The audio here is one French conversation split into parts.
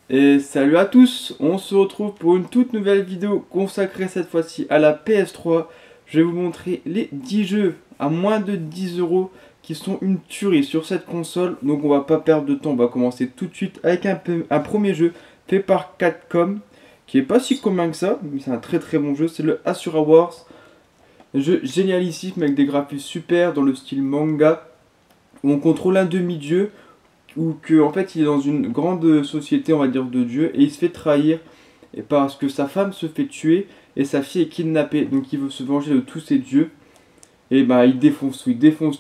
Et salut à tous, on se retrouve pour une toute nouvelle vidéo consacrée cette fois-ci à la PS3. Je vais vous montrer les 10 jeux à moins de 10 euros qui sont une tuerie sur cette console. Donc on va pas perdre de temps, on va commencer tout de suite avec un premier jeu fait par Capcom qui est pas si commun que ça, mais c'est un très très bon jeu, c'est le Asura Wars. Un jeu génialissime avec des graphismes super dans le style manga où on contrôle un demi-dieu ou que en fait il est dans une grande société on va dire de dieu et il se fait trahir et parce que sa femme se fait tuer et sa fille est kidnappée, donc il veut se venger de tous ces dieux et bah il défonce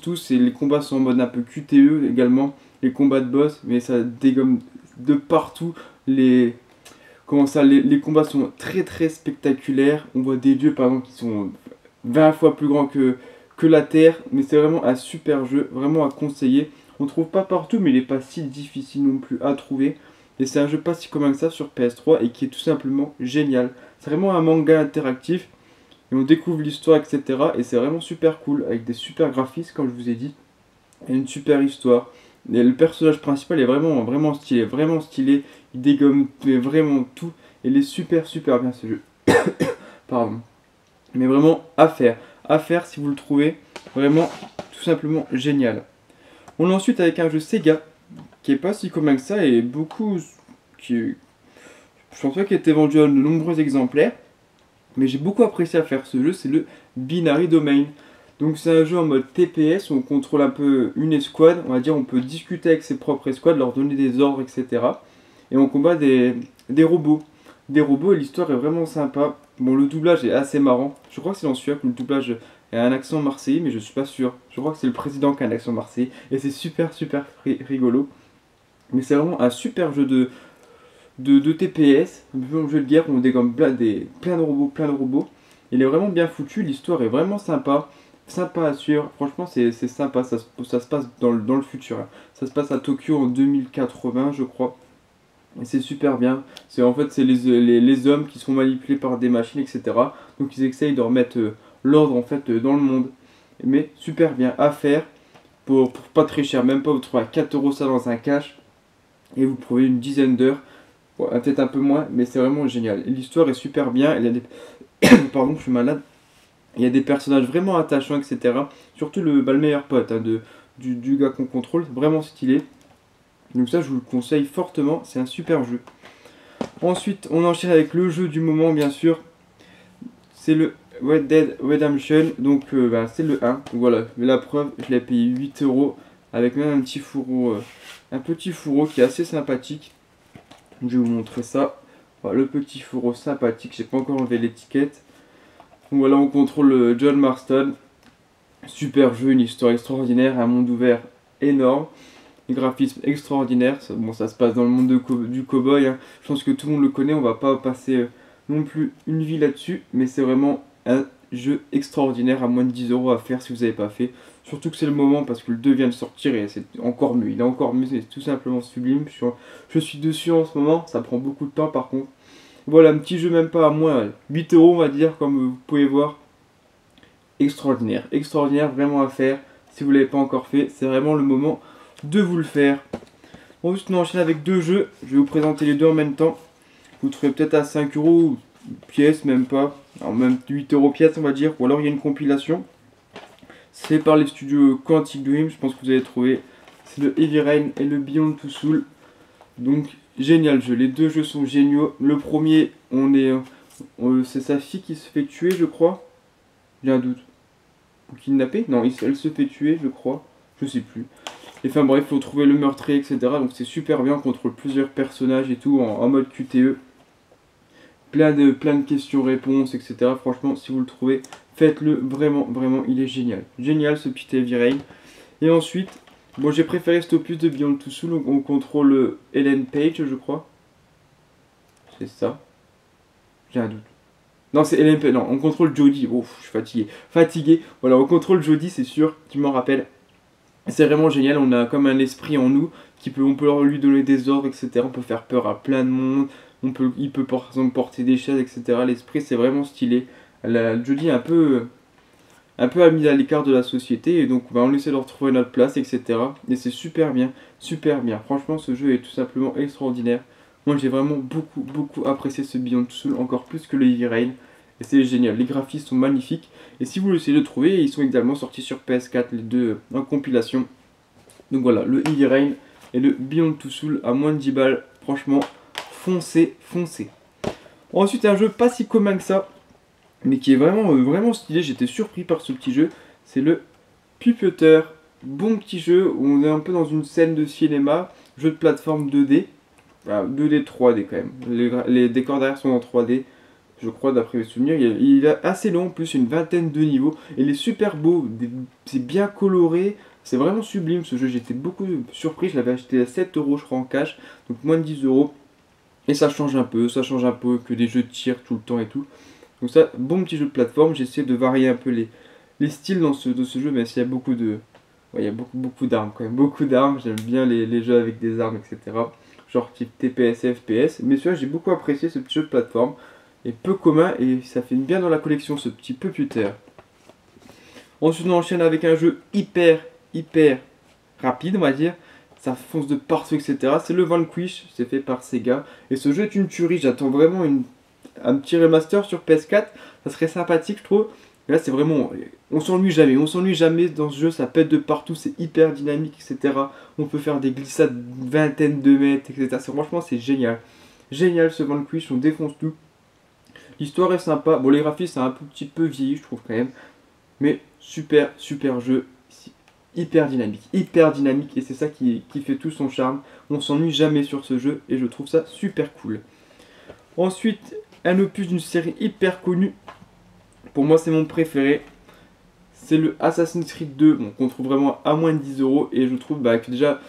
tous et les combats sont en mode un peu QTE également, les combats de boss, mais ça dégomme de partout. Les combats sont très très spectaculaires, on voit des dieux par exemple qui sont 20 fois plus grands que la terre, mais c'est vraiment un super jeu, vraiment à conseiller. On trouve pas partout, mais il est pas si difficile non plus à trouver. Et c'est un jeu pas si commun que ça sur PS3 et qui est tout simplement génial. C'est vraiment un manga interactif et on découvre l'histoire, etc. Et c'est vraiment super cool avec des super graphismes, comme je vous ai dit, et une super histoire. Et le personnage principal est vraiment stylé, vraiment stylé. Il dégomme vraiment tout. Et il est super bien ce jeu. Pardon. Mais vraiment à faire si vous le trouvez. Vraiment tout simplement génial. On a ensuite avec un jeu Sega qui est pas si commun que ça et beaucoup qui je pense pas qu'il a été vendu à de nombreux exemplaires, mais j'ai beaucoup apprécié à faire ce jeu, c'est le Binary Domain. Donc c'est un jeu en mode TPS où on contrôle un peu une escouade, on va dire on peut discuter avec ses propres escouades, leur donner des ordres, etc. Et on combat des robots. Des robots et l'histoire est vraiment sympa. Bon, le doublage est assez marrant. Je crois que c'est dans celui-là que le doublage a un accent marseillais, mais je suis pas sûr. Je crois que c'est le président qui a un accent marseillais. Et c'est super rigolo. Mais c'est vraiment un super jeu de TPS, un peu un jeu de guerre où on dégomme plein de robots. Il est vraiment bien foutu, l'histoire est vraiment sympa à suivre. Franchement, c'est sympa, ça se passe dans le futur, hein. Ça se passe à Tokyo en 2080, je crois. Et c'est super bien. En fait, c'est les hommes qui sont manipulés par des machines, etc. Donc ils essayent de remettre l'ordre en fait dans le monde. Mais super bien à faire pour pas très cher, même pas vous trouvez à 4 euros ça dans un cash et vous prenez une dizaine d'heures. Bon, peut-être un peu moins, mais c'est vraiment génial. L'histoire est super bien. Il y a des... Pardon, je suis malade. Il y a des personnages vraiment attachants, etc. Surtout le meilleur pote hein, du gars qu'on contrôle. Vraiment stylé. Donc ça, je vous le conseille fortement. C'est un super jeu. Ensuite, on enchaîne avec le jeu du moment, bien sûr. C'est le Red Dead Redemption. Donc, c'est le 1. Donc, voilà, la preuve, je l'ai payé 8 euros. Avec même un petit fourreau qui est assez sympathique. Je vais vous montrer ça. Voilà, le petit fourreau sympathique, j'ai pas encore enlevé l'étiquette. Donc voilà, on contrôle John Marston. Super jeu, une histoire extraordinaire, un monde ouvert énorme, des graphismes extraordinaires. Bon, ça se passe dans le monde du cowboy, hein. Je pense que tout le monde le connaît, on va pas passer non plus une vie là-dessus, mais c'est vraiment un jeu extraordinaire à moins de 10 euros à faire si vous n'avez pas fait. Surtout que c'est le moment parce que le 2 vient de sortir et c'est encore mieux. Il est encore mieux, c'est tout simplement sublime. Je suis dessus en ce moment, ça prend beaucoup de temps par contre. Voilà, un petit jeu même pas à moins 8 euros on va dire, comme vous pouvez voir. Extraordinaire vraiment à faire. Si vous ne l'avez pas encore fait, c'est vraiment le moment de vous le faire. Ensuite, on enchaîne avec deux jeux. Je vais vous présenter les deux en même temps. Vous trouvez peut-être à 5 euros pièce, même pas. Alors, même 8 euros pièce, on va dire. Ou alors il y a une compilation. C'est par les studios Quantic Dream. Je pense que vous allez trouver. C'est le Heavy Rain et le Beyond Two Souls. Donc, génial jeu. Les deux jeux sont géniaux. Le premier, c'est sa fille qui se fait tuer, je crois. J'ai un doute. Ou kidnapper? Non, elle se fait tuer, je crois. Je sais plus. Et enfin bref, il faut trouver le meurtrier, etc. Donc c'est super bien, on contrôle plusieurs personnages et tout en mode QTE. Plein de questions-réponses, etc. Franchement, si vous le trouvez, faites-le. Vraiment, il est génial. Génial ce petit Heavy Rain. Et ensuite, bon, j'ai préféré cet opus de Beyond Two Souls. On contrôle Ellen Page, je crois. C'est ça. J'ai un doute. Non, c'est Ellen Page. Non, on contrôle Jodie. Ouf, je suis fatigué. Voilà, on contrôle Jodie, c'est sûr. Tu m'en rappelles. C'est vraiment génial, on a comme un esprit en nous on peut lui donner des ordres, etc. On peut faire peur à plein de monde, il peut par exemple porter des chaises, etc. L'esprit c'est vraiment stylé. Jodie est un peu mise à l'écart de la société et donc on essaie de retrouver notre place, etc. Et c'est super bien. Franchement ce jeu est tout simplement extraordinaire. Moi j'ai vraiment beaucoup apprécié ce Beyond Two Souls, encore plus que le Heavy Rain. Et c'est génial, les graphismes sont magnifiques. Et si vous essayez de trouver, ils sont également sortis sur PS4, les deux en compilation. Donc voilà, le Heavy Rain et le Beyond Two Souls à moins de 10 balles. Franchement, foncez. Ensuite, un jeu pas si commun que ça, mais qui est vraiment stylé. J'étais surpris par ce petit jeu. C'est le Puppetr. Bon petit jeu où on est un peu dans une scène de cinéma. Jeu de plateforme 2D. Enfin, 2D, 3D quand même. Les décors derrière sont en 3D. Je crois d'après mes souvenirs. Il est assez long, en plus une vingtaine de niveaux. Il est super beau. C'est bien coloré. C'est vraiment sublime ce jeu. J'étais beaucoup surpris. Je l'avais acheté à 7 euros, je crois, en cash. Donc moins de 10 euros. Et ça change un peu que des jeux de tir tout le temps et tout. Donc ça, bon petit jeu de plateforme. J'essaie de varier un peu les styles dans ce jeu, même s'il y a beaucoup de... Ouais, il y a beaucoup d'armes quand même. Beaucoup d'armes, j'aime bien les jeux avec des armes, etc. Genre type TPS et FPS. Mais celui-là, j'ai beaucoup apprécié ce petit jeu de plateforme. Et peu commun, et ça fait bien dans la collection, ce petit Puppetr. Ensuite, on enchaîne avec un jeu hyper rapide, on va dire. Ça fonce de partout, etc. C'est le Vanquish, c'est fait par Sega. Et ce jeu est une tuerie, j'attends vraiment un petit remaster sur PS4. Ça serait sympathique, je trouve. Et là, c'est vraiment... on s'ennuie jamais dans ce jeu. Ça pète de partout, c'est hyper dynamique, etc. On peut faire des glissades d'une vingtaine de mètres, etc. Franchement, c'est génial. Génial ce Vanquish, on défonce tout. L'histoire est sympa. Bon, les graphismes, c'est un petit peu vieilli, je trouve quand même. Mais super jeu. Hyper dynamique. Et c'est ça qui fait tout son charme. On s'ennuie jamais sur ce jeu et je trouve ça super cool. Ensuite, un opus d'une série hyper connue. Pour moi, c'est mon préféré. C'est le Assassin's Creed 2. Bon, qu'on trouve vraiment à moins de 10 euros. Et je trouve que déjà,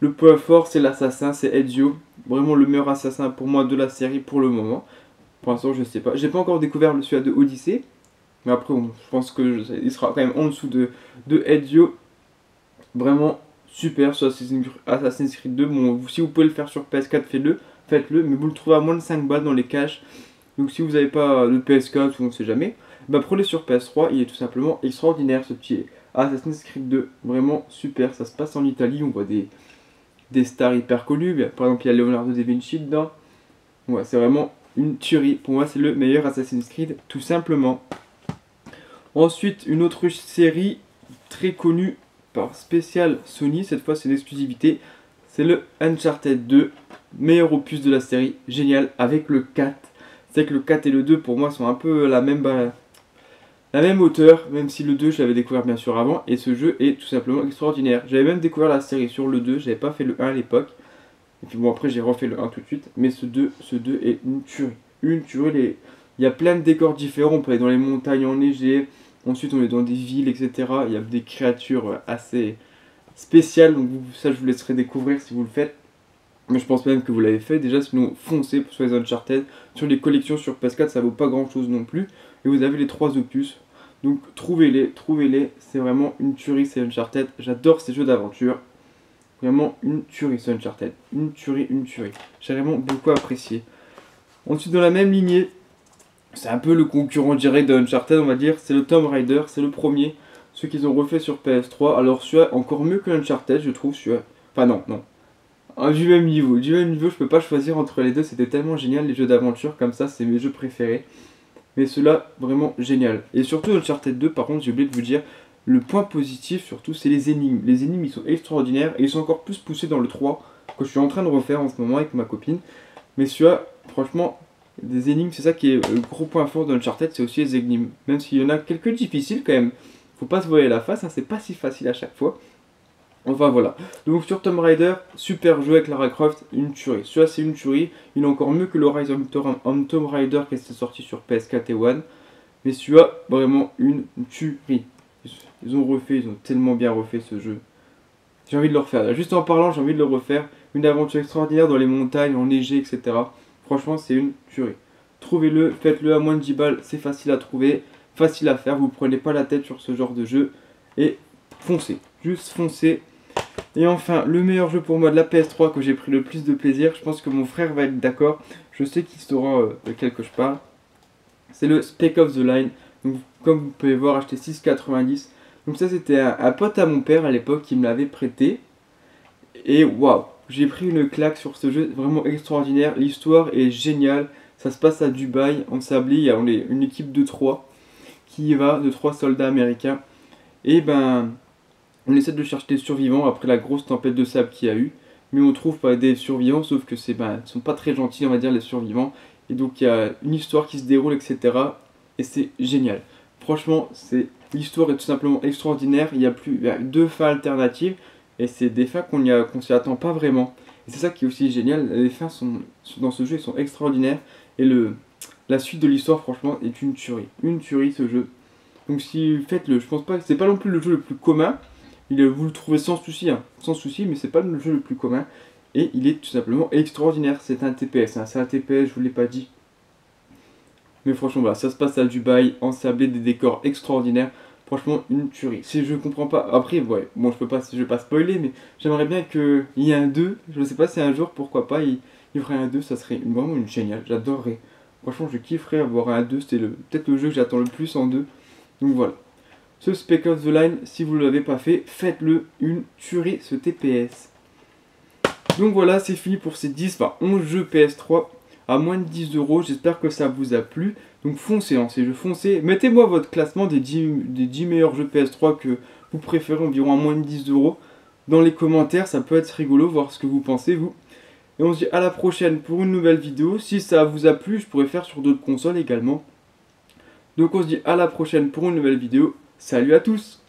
le point fort, c'est l'assassin, c'est Ezio. Vraiment le meilleur assassin pour moi de la série pour le moment. Pour l'instant, je sais pas. J'ai pas encore découvert le celui de Odyssey. Mais après, je pense qu'il sera quand même en dessous de Ezio. Vraiment super sur Assassin's Creed 2. Bon, si vous pouvez le faire sur PS4, faites-le. Mais vous le trouvez à moins de 5 balles dans les caches. Donc si vous n'avez pas de PS4, ou on ne sait jamais, prenez sur PS3. Il est tout simplement extraordinaire ce petit Assassin's Creed 2. Vraiment super. Ça se passe en Italie. On voit des stars hyper connues. Par exemple, il y a Leonardo da Vinci dedans. Ouais, c'est vraiment une tuerie. Pour moi, c'est le meilleur Assassin's Creed, tout simplement. Ensuite, une autre série très connue par spécial Sony. Cette fois, c'est l'exclusivité. C'est le Uncharted 2. Meilleur opus de la série. Génial. Avec le 4. C'est que le 4 et le 2, pour moi, sont un peu la même hauteur. Même si le 2, je l'avais découvert bien sûr avant. Et ce jeu est tout simplement extraordinaire. J'avais même découvert la série sur le 2. J'avais pas fait le 1 à l'époque. Et puis bon, après j'ai refait le 1 tout de suite. Mais ce 2 est une tuerie. Une tuerie. Il y a plein de décors différents. On peut aller dans les montagnes enneigées. Ensuite on est dans des villes, etc. Il y a des créatures assez spéciales. Donc ça je vous laisserai découvrir si vous le faites. Mais je pense même que vous l'avez fait déjà. Sinon foncez sur les Uncharted. Sur les collections sur PS4 ça vaut pas grand chose non plus. Et vous avez les 3 opus. Donc trouvez-les. C'est vraiment une tuerie ces Uncharted. J'adore ces jeux d'aventure. Vraiment une tuerie ce Uncharted. Une tuerie. J'ai vraiment beaucoup apprécié. Ensuite dans la même lignée, c'est un peu le concurrent direct de Uncharted, on va dire. C'est le Tomb Raider, c'est le premier. Ceux qu'ils ont refait sur PS3. Alors celui-là, encore mieux que Uncharted, je trouve. Celui-là. Enfin non. Du même niveau, je peux pas choisir entre les deux. C'était tellement génial les jeux d'aventure comme ça, c'est mes jeux préférés. Mais ceux-là, vraiment génial. Et surtout Uncharted 2, par contre, j'ai oublié de vous dire, le point positif surtout, c'est les énigmes. Les énigmes, ils sont extraordinaires et ils sont encore plus poussés dans le 3 que je suis en train de refaire en ce moment avec ma copine. Mais celui-là, franchement, des énigmes, c'est ça qui est le gros point fort d'Uncharted, c'est aussi les énigmes. Même s'il y en a quelques difficiles quand même. Faut pas se voiler la face, hein, c'est pas si facile à chaque fois. Enfin voilà. Donc sur Tomb Raider, super jeu avec Lara Croft, une tuerie. Celui-là c'est une tuerie. Il est encore mieux que le Rise of Tomb Raider qui est sorti sur PS4 et One. Mais celui-là, vraiment une tuerie. Ils ont tellement bien refait ce jeu. J'ai envie de le refaire. Là, juste en parlant, j'ai envie de le refaire. Une aventure extraordinaire dans les montagnes, enneigées, etc. Franchement, c'est une tuerie. Trouvez-le, faites-le à moins de 10 balles. C'est facile à trouver, facile à faire. Vous prenez pas la tête sur ce genre de jeu. Et foncez. Juste foncez. Et enfin, le meilleur jeu pour moi de la PS3 que j'ai pris le plus de plaisir. Je pense que mon frère va être d'accord. Je sais qu'il saura de quel que je parle. C'est le Spec of the Line. Donc, comme vous pouvez voir, acheté 6,90. Donc ça c'était un pote à mon père à l'époque qui me l'avait prêté. Et waouh, J'ai pris une claque sur ce jeu, vraiment extraordinaire. L'histoire est géniale. Ça se passe à Dubaï, en Sabli. On est une équipe de 3 qui y va, de 3 soldats américains. Et ben, on essaie de chercher des survivants après la grosse tempête de sable qu'il y a eu. Mais on trouve pas des survivants, sauf que ils sont pas très gentils, on va dire, les survivants. Et donc il y a une histoire qui se déroule, etc. Et c'est génial. Franchement, l'histoire est tout simplement extraordinaire. Il y a 2 fins alternatives. Et c'est des fins qu'on s'y attend pas vraiment. Et c'est ça qui est aussi génial. Les fins dans ce jeu, ils sont extraordinaires. Et la suite de l'histoire, franchement, est une tuerie. Une tuerie, ce jeu. Donc si faites-le, je pense pas que c'est pas non plus le jeu le plus commun. Vous le trouvez sans souci, hein, sans souci, mais c'est pas le jeu le plus commun. Et il est tout simplement extraordinaire. C'est un TPS, hein, c'est un TPS, je vous l'ai pas dit. Mais franchement, voilà, ça se passe à Dubaï, ensablé, des décors extraordinaires. Franchement, une tuerie. Si je comprends pas, après, ouais, bon, je vais pas spoiler, mais j'aimerais bien qu'il y ait un 2. Je sais pas si un jour, pourquoi pas, il y aurait un 2, ça serait vraiment une géniale. J'adorerais. Franchement, je kifferais avoir un 2. C'est peut-être le jeu que j'attends le plus en 2. Donc voilà. Ce Spec Ops The Line, si vous ne l'avez pas fait, faites-le, une tuerie ce TPS. Donc voilà, c'est fini pour ces 11 jeux PS3 à moins de 10 euros. J'espère que ça vous a plu. Donc foncez dans ces jeux, foncez. Mettez-moi votre classement des 10 meilleurs jeux PS3 que vous préférez environ à moins de 10 euros dans les commentaires. Ça peut être rigolo, voir ce que vous pensez, vous. Et on se dit à la prochaine pour une nouvelle vidéo. Si ça vous a plu, je pourrais faire sur d'autres consoles également. Donc on se dit à la prochaine pour une nouvelle vidéo. Salut à tous!